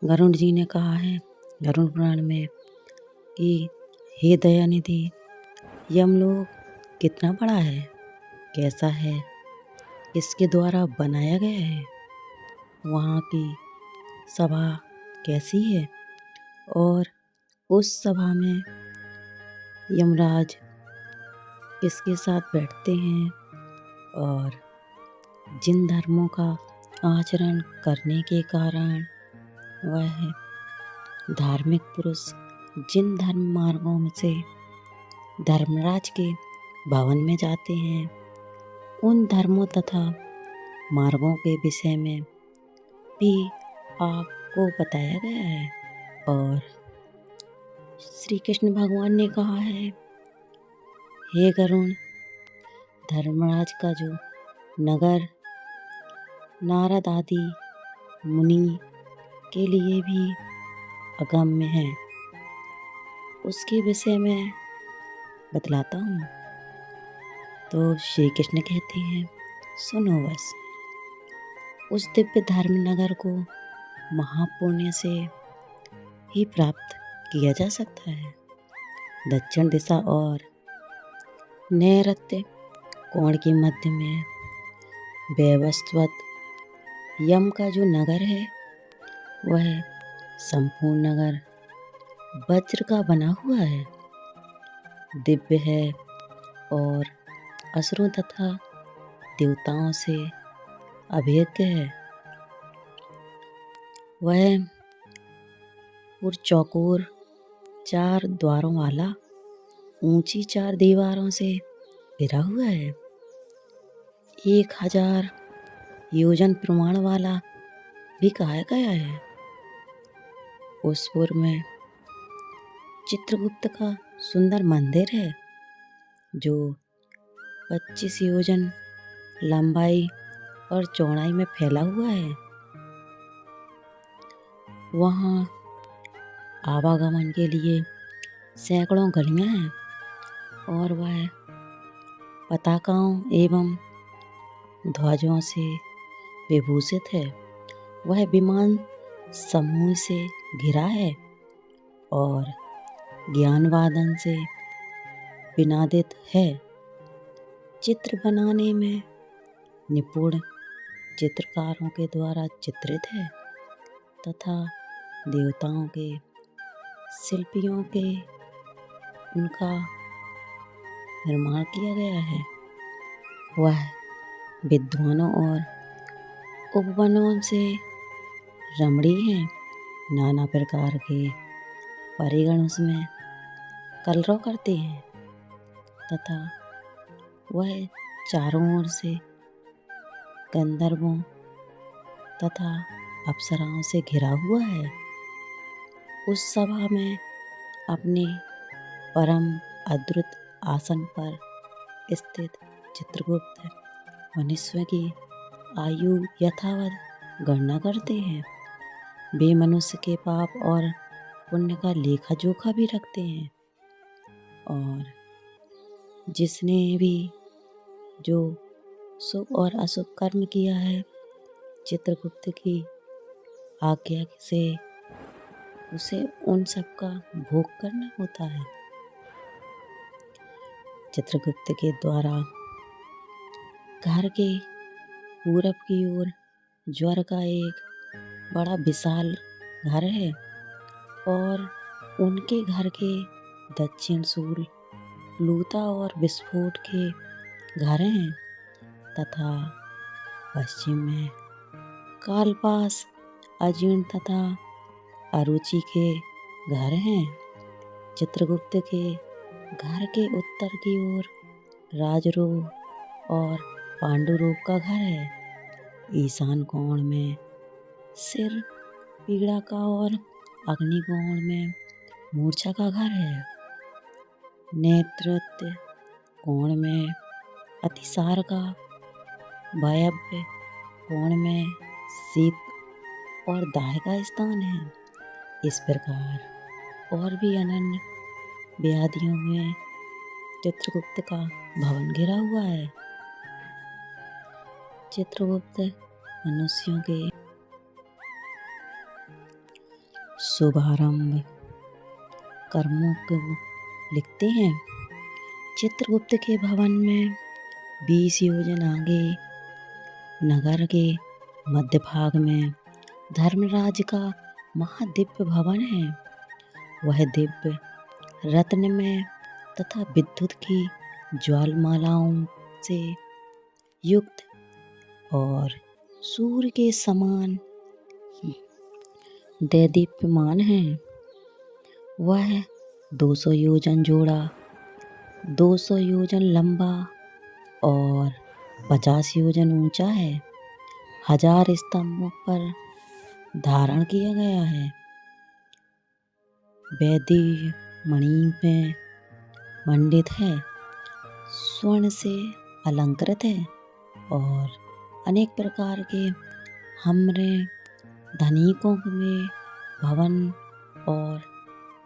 गरुड़ जी ने कहा है गरुड़ पुराण में कि हे दयानिधि, यमलोक कितना बड़ा है, कैसा है, किसके द्वारा बनाया गया है, वहाँ की सभा कैसी है, और उस सभा में यमराज किसके साथ बैठते हैं, और जिन धर्मों का आचरण करने के कारण वह धार्मिक पुरुष जिन धर्म मार्गों से धर्मराज के भवन में जाते हैं, उन धर्मों तथा मार्गों के विषय में भी आपको बताया गया है। और श्री कृष्ण भगवान ने कहा है, हे गरुण, धर्मराज का जो नगर नारद आदि मुनि के लिए भी अगम्य है, उसके विषय में बतलाता हूँ। तो श्री कृष्ण कहते हैं, सुनो बस, उस दिव्य धर्म नगर को महापुण्य से ही प्राप्त किया जा सकता है। दक्षिण दिशा और नैऋत्य कोण के मध्य में वैवस्वत यम का जो नगर है, वह संपूर्ण नगर वज्र का बना हुआ है, दिव्य है और असुरों तथा देवताओं से अभेद्य है। वह चौकोर 4 द्वारों वाला ऊंची 4 दीवारों से घिरा हुआ है। 1000 योजन प्रमाण वाला भी कहा गया है। उस पुर में चित्रगुप्त का सुंदर मंदिर है, जो 25 योजन लंबाई और चौड़ाई में फैला हुआ है। वहाँ आवागमन के लिए सैकड़ों गलियां हैं, और वह पताकाओं एवं ध्वजों से विभूषित है। वह विमान समूह से घिरा है और ज्ञानवादन से विनादित है। चित्र बनाने में निपुण चित्रकारों के द्वारा चित्रित है तथा देवताओं के शिल्पियों के उनका निर्माण किया गया है। वह विद्वानों और उपवनों से रमणीय है। नाना प्रकार के परिगण उसमें कलरव करते हैं तथा वह चारों ओर से गंधर्वों तथा अप्सराओं से घिरा हुआ है। उस सभा में अपने परम अद्भुत आसन पर स्थित चित्रगुप्त मनुष्य की आयु यथावत गणना करते हैं। वे मनुष्य के पाप और पुण्य का लेखा जोखा भी रखते हैं, और जिसने भी जो शुभ और अशुभ कर्म किया है, चित्रगुप्त की आज्ञा से उसे उन सब का भोग करना होता है। चित्रगुप्त के द्वारा घर के पूरब की ओर ज्वर का एक बड़ा विशाल घर है, और उनके घर के दक्षिण सूल लूता और विस्फोट के घर हैं तथा पश्चिम में कालपास अजीर्ण तथा अरुचि के घर हैं। चित्रगुप्त के घर के उत्तर की ओर राजरोग और पांडुरोग का घर है। ईशान कोण में सिर पीड़ा का और अग्निकोण में मूर्छा का घर है। नेतृत्व कोण में अतिसार का, वायव्य कोण में शीत और दाह का स्थान है। इस प्रकार और भी अनन्य व्याधियों में चित्रगुप्त का भवन घिरा हुआ है। चित्रगुप्त मनुष्यों के शुभारंभ कर्मों को लिखते हैं। चित्रगुप्त के भवन में 20 योजन आगे नगर के मध्य भाग में धर्मराज का महादिव्य भवन है। वह दिव्य रत्नमय तथा विद्युत की ज्वालमालाओं से युक्त और सूर्य के समान दैदीप्यमान है। वह 200 योजन चौड़ा, 200 योजन लंबा और 50 योजन ऊंचा है। 1000 स्तंभों पर धारण किया गया है। वैदिक मणि में मंडित है, स्वर्ण से अलंकृत है और अनेक प्रकार के हमरे धनिकों में भवन और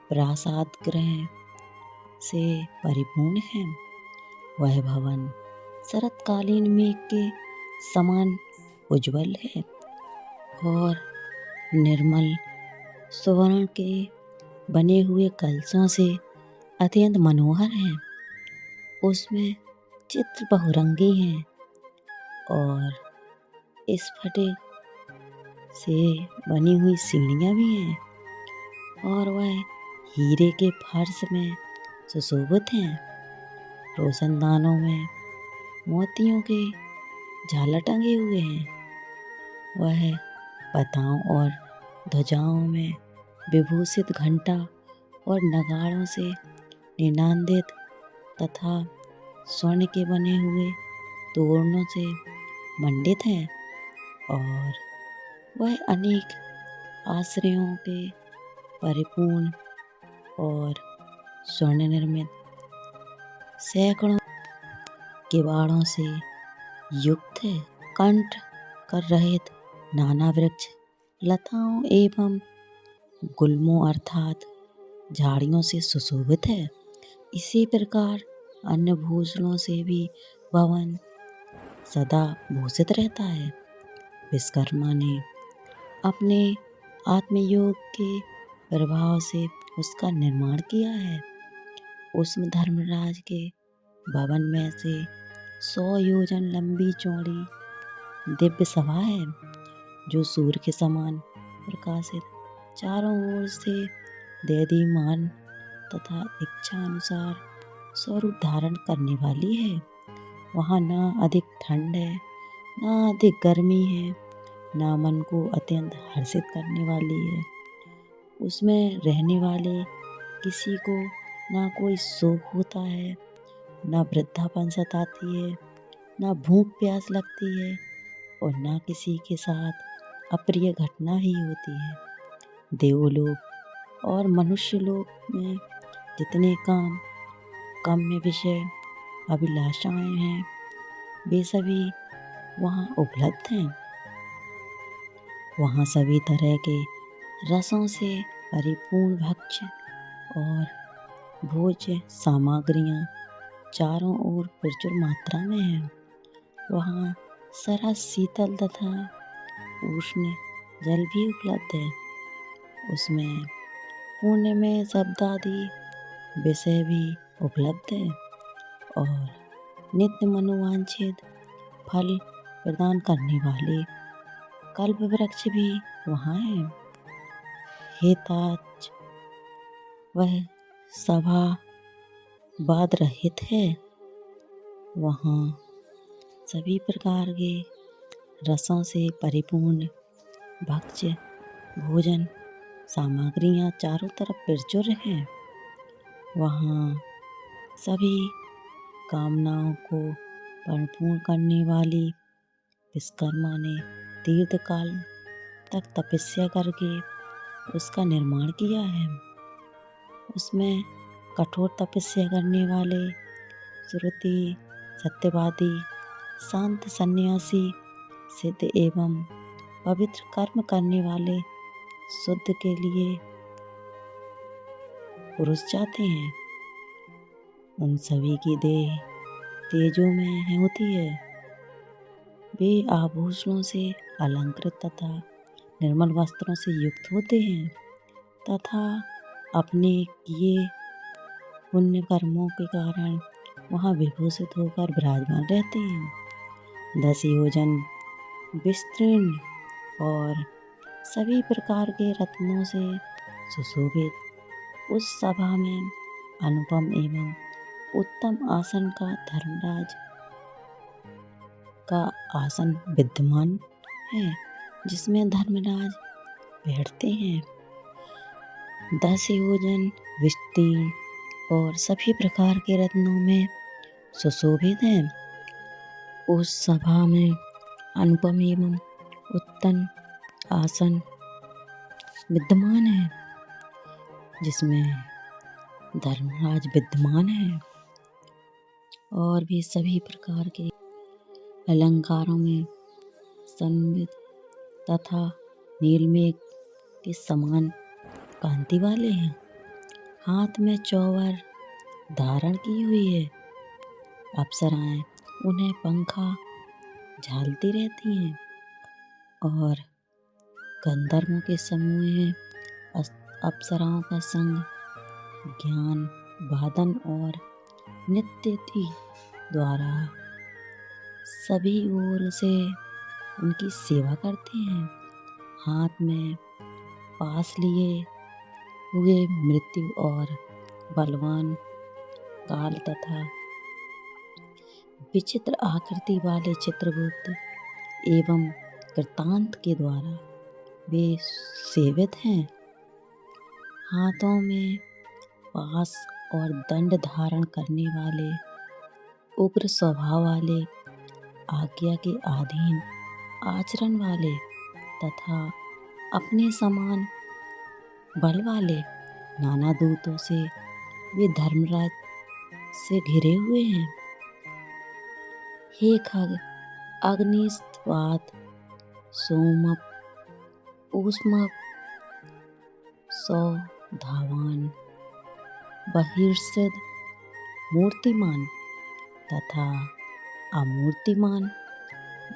प्रासाद गृह से परिपूर्ण है। वह भवन शरतकालीन मेघ के समान उज्जवल है और निर्मल स्वर्ण के बने हुए कलशों से अत्यंत मनोहर है। उसमें चित्र बहुरंगी हैं और स्फटिक से बनी हुई सीढ़ियाँ भी हैं और वह हीरे के फर्श में सुशोभित हैं। रोशनदानों में मोतियों के झालर टंगे हुए हैं। वह पताओं और ध्वजाओं में विभूषित घंटा और नगाड़ों से निनादित तथा स्वर्ण के बने हुए तोरणों से मंडित है और वह अनेक आश्रयों के परिपूर्ण और स्वर्ण निर्मित सैकड़ों किवाड़ों से युक्त है। कंठ कर रहित नाना वृक्ष लताओं एवं गुल्मों अर्थात झाड़ियों से सुशोभित है। इसी प्रकार अन्य भूषणों से भी भवन सदा भूषित रहता है। विश्वकर्मा ने अपने आत्मयोग के प्रभाव से उसका निर्माण किया है। उसमें धर्मराज के भवन में से 100 योजन लंबी चौड़ी दिव्य सभा है, जो सूर्य के समान प्रकाशित, चारों ओर से देदीप्यमान तथा इच्छा अनुसार स्वरूप धारण करने वाली है। वहाँ न अधिक ठंड है, न अधिक गर्मी है, न मन को अत्यंत हर्षित करने वाली है। उसमें रहने वाले किसी को न कोई शोक होता है, न वृद्धापन सताती है, न भूख प्यास लगती है और न किसी के साथ अप्रिय घटना ही होती है। देवलोक और मनुष्य लोक में जितने काम्य विषय अभिलाषाएं हैं, वे सभी वहाँ उपलब्ध हैं। वहाँ सभी तरह के रसों से परिपूर्ण भक्ष्य और भोज्य सामग्रियाँ चारों ओर प्रचुर मात्रा में हैं। वहाँ सरस शीतल तथा उष्ण जल भी उपलब्ध है। उसमें पुण्य में शब्दादि विषय भी उपलब्ध है और नित्य मनोवांछित फल प्रदान करने वाले कल्प वृक्ष भी वहाँ है। हे ताज, वह सभा वाद रहित है। वहाँ सभी प्रकार के रसों से परिपूर्ण भक्ष्य भोजन सामग्रियाँ चारों तरफ प्रचुर हैं। वहाँ सभी कामनाओं को परिपूर्ण करने वाली विश्वकर्मा ने दीर्घकाल तक तपस्या करके उसका निर्माण किया है। उसमें कठोर तपस्या करने वाले श्रुति सत्यवादी शांत सन्यासी सिद्ध एवं पवित्र कर्म करने वाले शुद्ध के लिए पुरुष जाते हैं। उन सभी की देह तेजो में होती है। वे आभूषणों से अलंकृत तथा निर्मल वस्त्रों से युक्त होते हैं। तथा अपने किए पुण्य कर्मों के कारण वहाँ विभूषित होकर विराजमान रहते हैं। 10 योजन विस्तीर्ण और सभी प्रकार के रत्नों से सुशोभित उस सभा में अनुपम एवं उत्तम आसन का धर्मराज का आसन विद्यमान है, जिसमें धर्मराज बैठते हैं। 10 योजन विस्तीर्ण और सभी प्रकार के रत्नों में सुशोभित है। उस सभा में अनुपम एवं उत्तम आसन विद्यमान है, जिसमें धर्मराज विद्यमान है और भी सभी प्रकार के अलंकारों में सम्मिलित तथा नीलमेघ के समान कांति वाले हैं। हाथ में चौवर धारण की हुई है। अप्सराएं उन्हें पंखा झालती रहती हैं और गंधर्वों के समूह में अप्सराओं का संग ज्ञान वादन और नृत्य द्वारा सभी ओर से उनकी सेवा करते हैं। हाथ में पास लिए हुए मृत्यु और बलवान काल तथा विचित्र आकृति वाले चित्रगुप्त एवं कृतांत के द्वारा वे सेवित हैं। हाथों में पास और दंड धारण करने वाले उग्र स्वभाव वाले, आज्ञा के अधीन आचरण वाले तथा अपने समान बल वाले नाना दूतों से वे धर्मराज से घिरे हुए हैं। हे खग, अग्निस्वात, सोमप, ऊष्मप, सौधावान, बहिर्सिद्ध, मूर्तिमान तथा अमूर्तिमान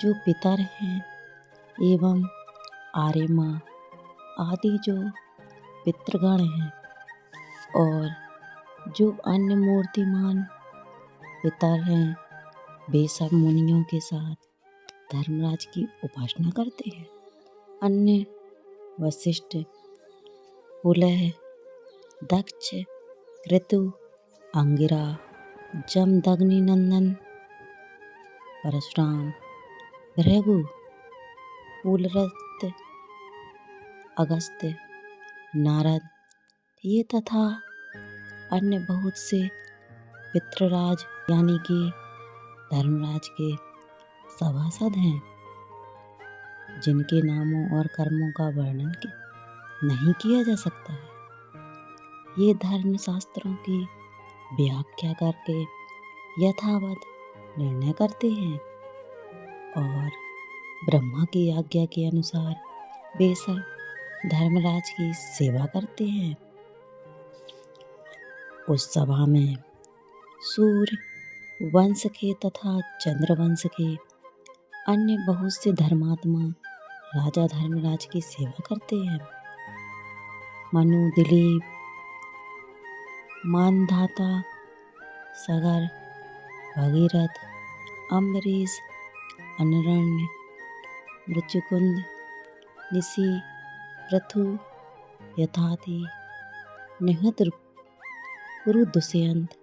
जो पितर हैं एवं आर्यमा आदि जो पितृगण हैं और जो अन्य मूर्तिमान पितर हैं, वे सब मुनियों के साथ धर्मराज की उपासना करते हैं। अन्य वशिष्ठ, पुलह, दक्ष, क्रतु, अंगिरा, जमदग्नि नंदन, परशुराम, भृगु, पुलरस्त्य, अगस्त्य, नारद ये तथा अन्य बहुत से पितृराज यानी कि धर्मराज के सभासद हैं, जिनके नामों और कर्मों का वर्णन नहीं किया जा सकता है। ये धर्म शास्त्रों की व्याख्या करके यथावत निर्णय करते हैं और ब्रह्मा की आज्ञा के अनुसार वे सब धर्मराज की सेवा करते हैं। उस सभा में सूर्य वंश के तथा चंद्र वंश के अन्य बहुत से धर्मात्मा राजा धर्मराज की सेवा करते हैं। मनु, दिलीप, मानधाता, सगर, भगीरथ, अम्बरीश, अनरण्य, मृत्युकुंद, निशि, पृथु, यथाति, निहत, पुरु, दुष्यंत,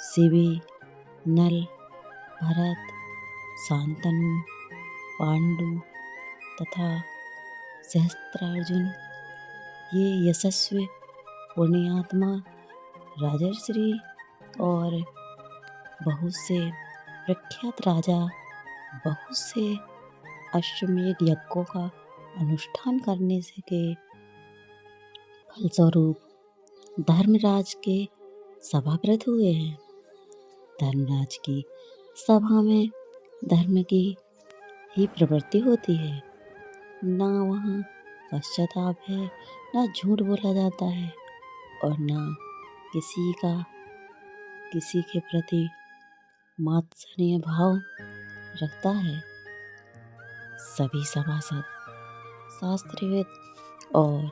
शिवी, नल, भरत, शांतनु, पांडु तथा सहस्त्रार्जुन ये यशस्वी पुण्यात्मा राजर्षि और बहुत से प्रख्यात राजा बहुत से अश्वमेध यज्ञों का अनुष्ठान करने से के फलस्वरूप धर्मराज के सभाव्रत हुए हैं। धर्मराज की सभा में धर्म की ही प्रवृत्ति होती है। ना वहाँ पश्चाताप है, ना झूठ बोला जाता है और ना किसी के प्रति मात्सर्य भाव रखता है। सभी सभासद शास्त्रविद और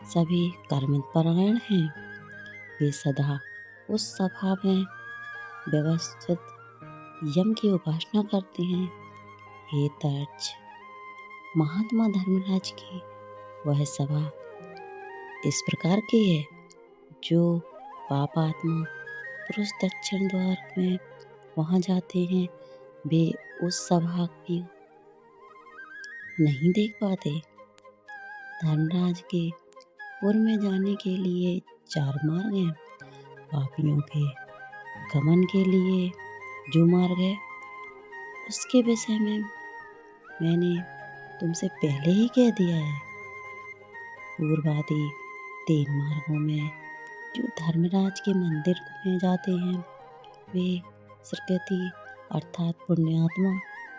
सभी कर्मपरायण हैं। वे सदा उस सभा में व्यवस्थित यम की उपासना करते हैं। हे तर्ज, महात्मा धर्मराज की वह सभा इस प्रकार की है, जो पापात्मा पुरुष दक्षिण द्वार में वहां जाते हैं, वे उस सभा की नहीं देख पाते। धर्मराज के पुर में जाने के लिए 4 मार्ग हैं। पापियों के गमन के लिए जो मार्ग है, उसके विषय में मैंने तुमसे पहले ही कह दिया है। पूर्वादि 3 मार्गों में जो धर्मराज के मंदिर में जाते हैं, वे सुकृति अर्थात पुण्यात्मा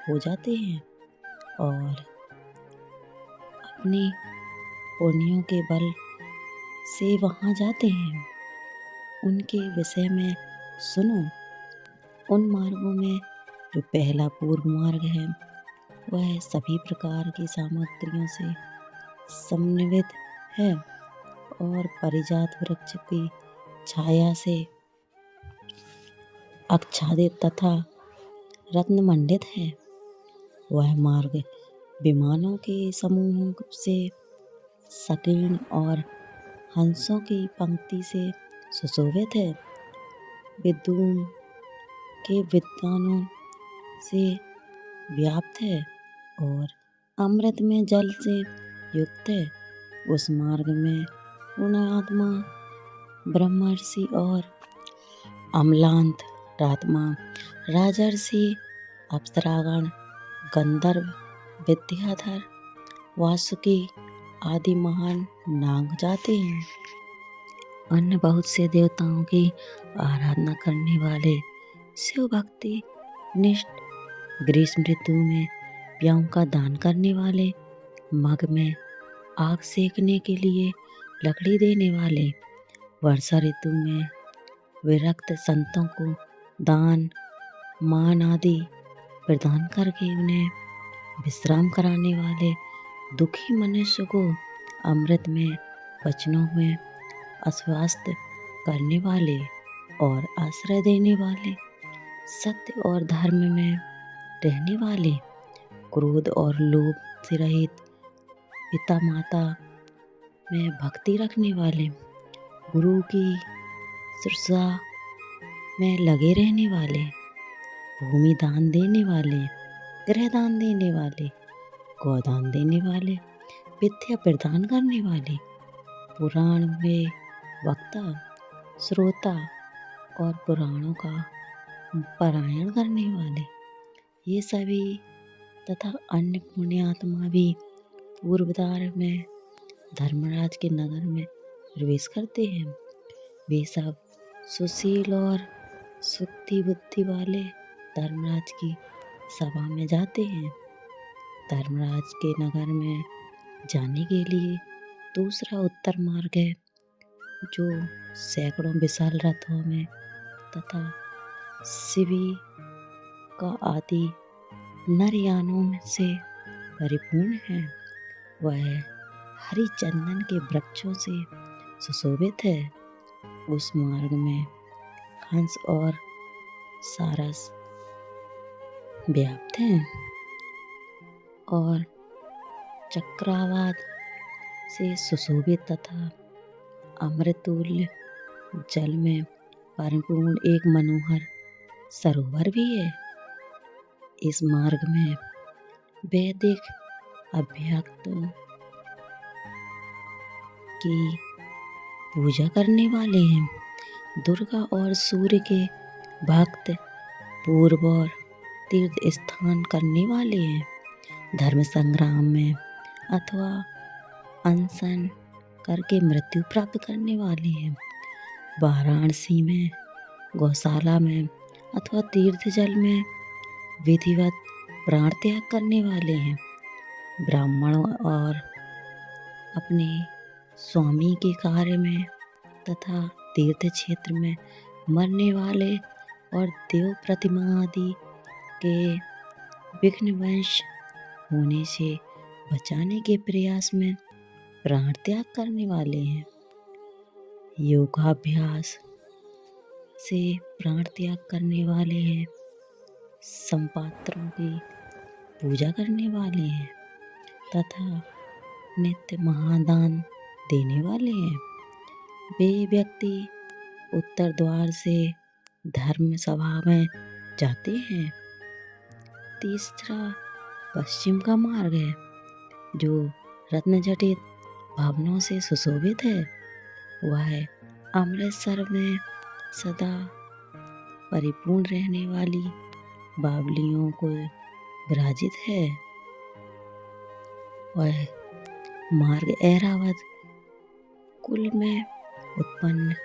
हो जाते हैं और अपने पुण्यों के बल से वहां जाते हैं। उनके विषय में सुनो। उन मार्गों में जो पहला पूर्व मार्ग है, वह सभी प्रकार की सामग्रियों से समन्वित है और परिजात वृक्ष की छाया से आच्छादित तथा रत्न मंडित है। वह मार्ग विमानों के समूहों से संकीर्ण और हंसों की पंक्ति से सुशोभित है। विद्वान के विद्वानों से व्याप्त है और अमृत में जल से युक्त है। उस मार्ग में पुण्यात्मा ब्रह्मर्षि और अम्लांत आत्मा राजर्षि अप्सरागण गंधर्व विद्याधर वासुकी आदि महान नाग जाते हैं। अन्य बहुत से देवताओं की आराधना करने वाले शिव भक्ति निष्ठ ग्रीष्म ऋतु में प्याऊ का दान करने वाले, मग में आग सेकने के लिए लकड़ी देने वाले, वर्षा ऋतु में विरक्त संतों को दान मान आदि प्रदान करके उन्हें विश्राम कराने वाले, दुखी मनुष्य को अमृत में वचनों में आश्वस्त करने वाले और आश्रय देने वाले, सत्य और धर्म में रहने वाले, क्रोध और लोभ से रहित, पिता माता में भक्ति रखने वाले, गुरु की शुश्रूषा में लगे रहने वाले, भूमि दान देने वाले, गृह दान देने वाले, गोदान देने वाले, विद्या प्रदान करने वाले, पुराण में वक्ता, श्रोता और पुराणों का पारायण करने वाले, ये सभी तथा अन्य पुण्यात्मा भी पूर्व द्वार में धर्मराज के नगर में प्रवेश करते हैं। वे सब सुशील और शुद्धि बुद्धि वाले धर्मराज की सभा में जाते हैं। धर्मराज के नगर में जाने के लिए दूसरा उत्तर मार्ग है, जो सैकड़ों विशाल रथों में तथा शिवी का आदि नरयानों में से परिपूर्ण है। वह हरि चंदन के वृक्षों से सुशोभित है। उस मार्ग में हंस और सारस व्याप्त हैं और चक्रावात से सुशोभित तथा अमृतुल्य जल में परिपूर्ण एक मनोहर सरोवर भी है। इस मार्ग में वैदिक अभ्यक्तों की पूजा करने वाले हैं। दुर्गा और सूर्य के भक्त पूर्व और तीर्थ स्थान करने वाले हैं। धर्म संग्राम में अथवा अनशन करके मृत्यु प्राप्त करने वाले हैं। वाराणसी में, गौशाला में अथवा तीर्थ जल में विधिवत प्राण त्याग करने वाले हैं। ब्राह्मणों और अपने स्वामी के कार्य में तथा तीर्थ क्षेत्र में मरने वाले और देव प्रतिमा आदि के विघ्न वंश होने से बचाने के प्रयास में प्राण त्याग करने वाले हैं। योगाभ्यास से प्राण त्याग करने वाले हैं। संपात्रों की पूजा करने वाले हैं तथा नित्य महादान देने वाले हैं। वे व्यक्ति उत्तर द्वार से धर्म सभा में जाते हैं। तीसरा पश्चिम का मार्ग है जो रत्नजटित भवनों से सुशोभित है। वह अमृतसर में सदा परिपूर्ण रहने वाली बावलियों को विराजित है। वह मार्ग ऐरावत कुल में उत्पन्न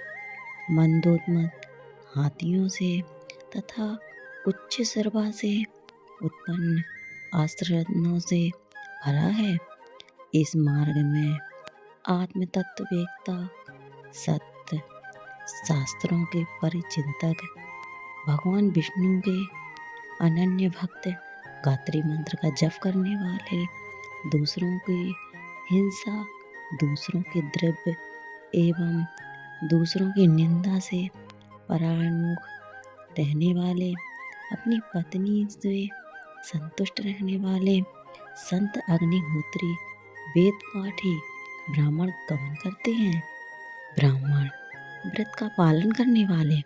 मंदोन्मत्त हाथियों से तथा उच्च शर्वा से उत्पन्न आश्रयों से भरा है। इस मार्ग में आत्म तत्ववेत्ता, सत्य शास्त्रों के परिचिंतक, भगवान विष्णु के अनन्य भक्त, गायत्री मंत्र का जप करने वाले, दूसरों की हिंसा, दूसरों के द्रव्य एवं दूसरों की निंदा से परायणमुख रहने वाले, अपनी पत्नी से संतुष्ट रहने वाले, संत अग्निहोत्री, वेद पाठी ब्राह्मण गमन करते हैं। ब्राह्मण व्रत का पालन करने वाले,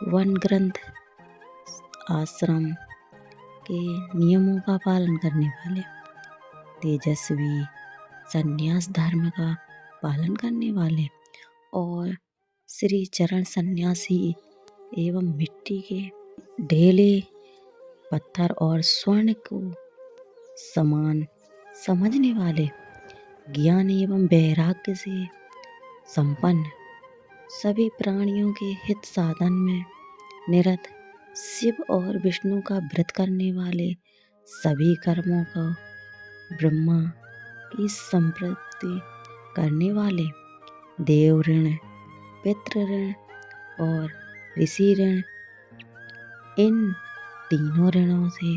वन ग्रंथ आश्रम के नियमों का पालन करने वाले, तेजस्वी संन्यास धर्म का पालन करने वाले और श्री चरण सन्यासी एवं मिट्टी के ढेले पत्थर और स्वर्ण को समान समझने वाले, ज्ञान एवं वैराग्य से संपन्न, सभी प्राणियों के हित साधन में निरत, शिव और विष्णु का व्रत करने वाले, सभी कर्मों को ब्रह्मा की संप्रीति करने वाले, देव ऋण, पितृ ऋण और ऋषि ऋण, इन तीनों ऋणों से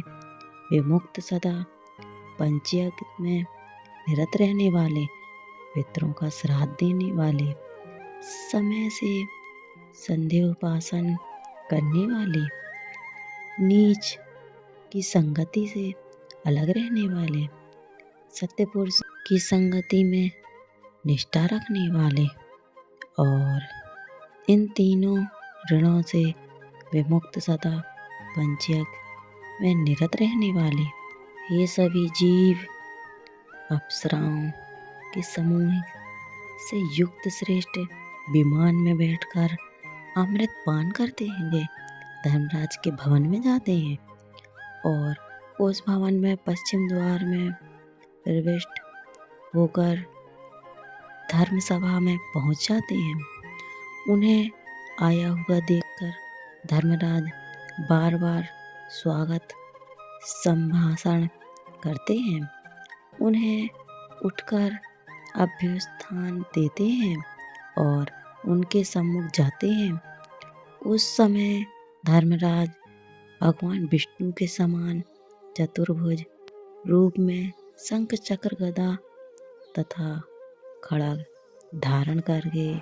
विमुक्त, सदा पंचयज्ञ में निरत रहने वाले, पितरों का श्राद्ध देने वाले, समय से संध्या उपासन करने वाले, नीच की संगति से अलग रहने वाले, सत्य पुरुष की संगति में निष्ठा रखने वाले और इन तीनों ऋणों से विमुक्त, सदा पंचयज्ञ में निरत रहने वाले, ये सभी जीव अप्सराओं के समूह से युक्त श्रेष्ठ विमान में बैठकर अमृत पान करते हैं। वे धर्मराज के भवन में जाते हैं और उस भवन में पश्चिम द्वार में प्रविष्ट होकर धर्म सभा में पहुंच जाते हैं। उन्हें आया हुआ देखकर धर्मराज बार बार स्वागत संभाषण करते हैं, उन्हें उठकर अभ्युत्थान देते हैं और उनके सम्मुख जाते हैं। उस समय धर्मराज भगवान विष्णु के समान चतुर्भुज रूप में शंख चक्र गदा तथा खड्ग धारण करके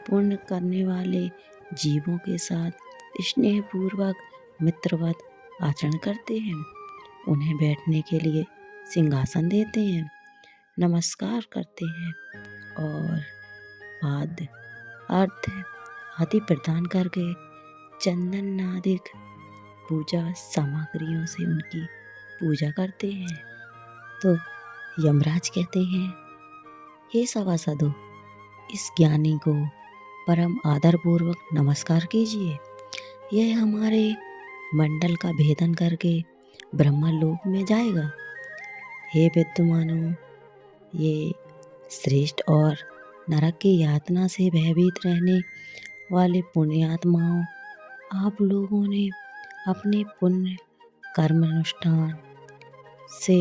पुण्य करने वाले जीवों के साथ स्नेहपूर्वक मित्रवत आचरण करते हैं। उन्हें बैठने के लिए सिंहासन देते हैं, नमस्कार करते हैं और पाद अर्थ आदि प्रदान करके चंदन नादिक पूजा सामग्रियों से उनकी पूजा करते हैं। तो यमराज कहते हैं, हे सभासदों, इस ज्ञानी को परम आदर पूर्वक नमस्कार कीजिए। यह हमारे मंडल का भेदन करके ब्रह्मलोक में जाएगा। हे विद्वानों, ये श्रेष्ठ और नरक की यातना से भयभीत रहने वाले पुण्यात्माओं, आप लोगों ने अपने पुण्य कर्मानुष्ठान से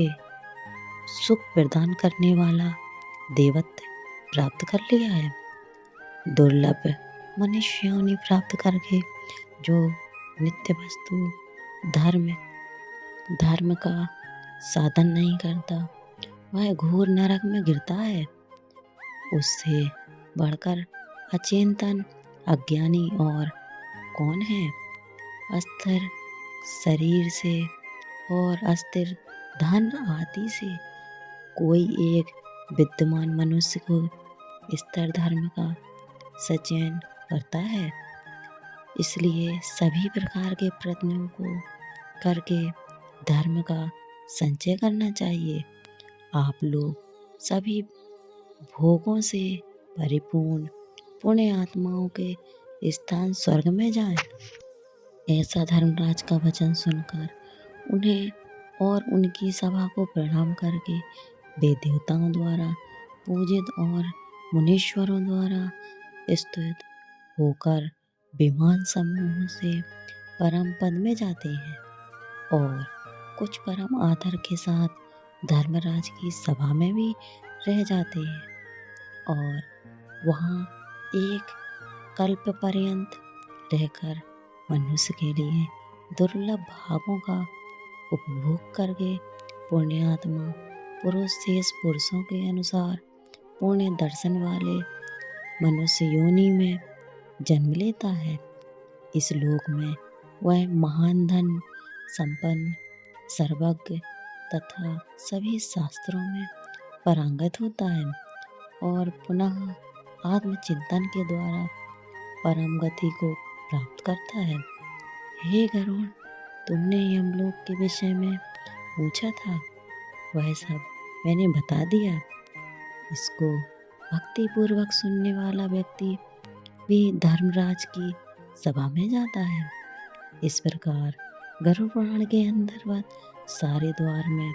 सुख प्रदान करने वाला देवत्व प्राप्त कर लिया है। दुर्लभ मनुष्य योनि प्राप्त करके जो नित्य वस्तु धर्म का साधन नहीं करता, वह घोर नरक में गिरता है। उससे बढ़कर अचेतन अज्ञानी और कौन है। अस्थिर शरीर से और अस्थिर धन आदि से कोई एक विद्यमान मनुष्य को स्थिर धर्म का सचयन करता है। इसलिए सभी प्रकार के प्रयत्नों को करके धर्म का संचय करना चाहिए। आप लोग सभी भोगों से परिपूर्ण पुण्य आत्माओं के स्थान स्वर्ग में जाएं। ऐसा धर्मराज का वचन सुनकर उन्हें और उनकी सभा को प्रणाम करके वे देवताओं द्वारा पूजित और मुनीश्वरों द्वारा स्तुत होकर विमान समूह से परम पद में जाते हैं और कुछ परम आदर के साथ धर्मराज की सभा में भी रह जाते हैं और वहाँ एक कल्प पर्यंत रहकर मनुष्य के लिए दुर्लभ भागों का उपभोग करके पुण्यात्मा पुरुष शेष पुरुषों के अनुसार पुण्य दर्शन वाले मनुष्य योनि में जन्म लेता है। इस लोक में वह महान धन संपन्न सर्वज्ञ तथा सभी शास्त्रों में पारंगत होता है और पुनः आत्मचिंतन के द्वारा परम गति को प्राप्त करता है। हे गरुड़, तुमने यमलोक के विषय में पूछा था, वह सब मैंने बता दिया। इसको भक्ति पूर्वक सुनने वाला व्यक्ति भी धर्मराज की सभा में जाता है। इस प्रकार गरुड़ पुराण के अंतर्गत सारे द्वार में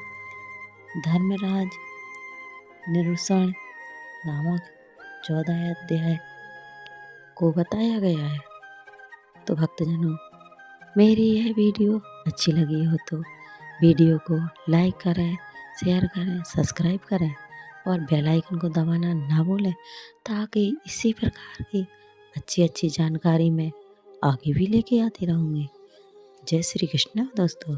धर्मराज निरूषण नामक 14 अध्याय को बताया गया है। तो भक्तजनों, मेरी यह वीडियो अच्छी लगी हो तो वीडियो को लाइक करें, शेयर करें, सब्सक्राइब करें और बेल आइकन को दबाना ना भूलें, ताकि इसी प्रकार की अच्छी जानकारी मैं आगे भी लेके आती रहूँगी। जय श्री कृष्ण दोस्तों।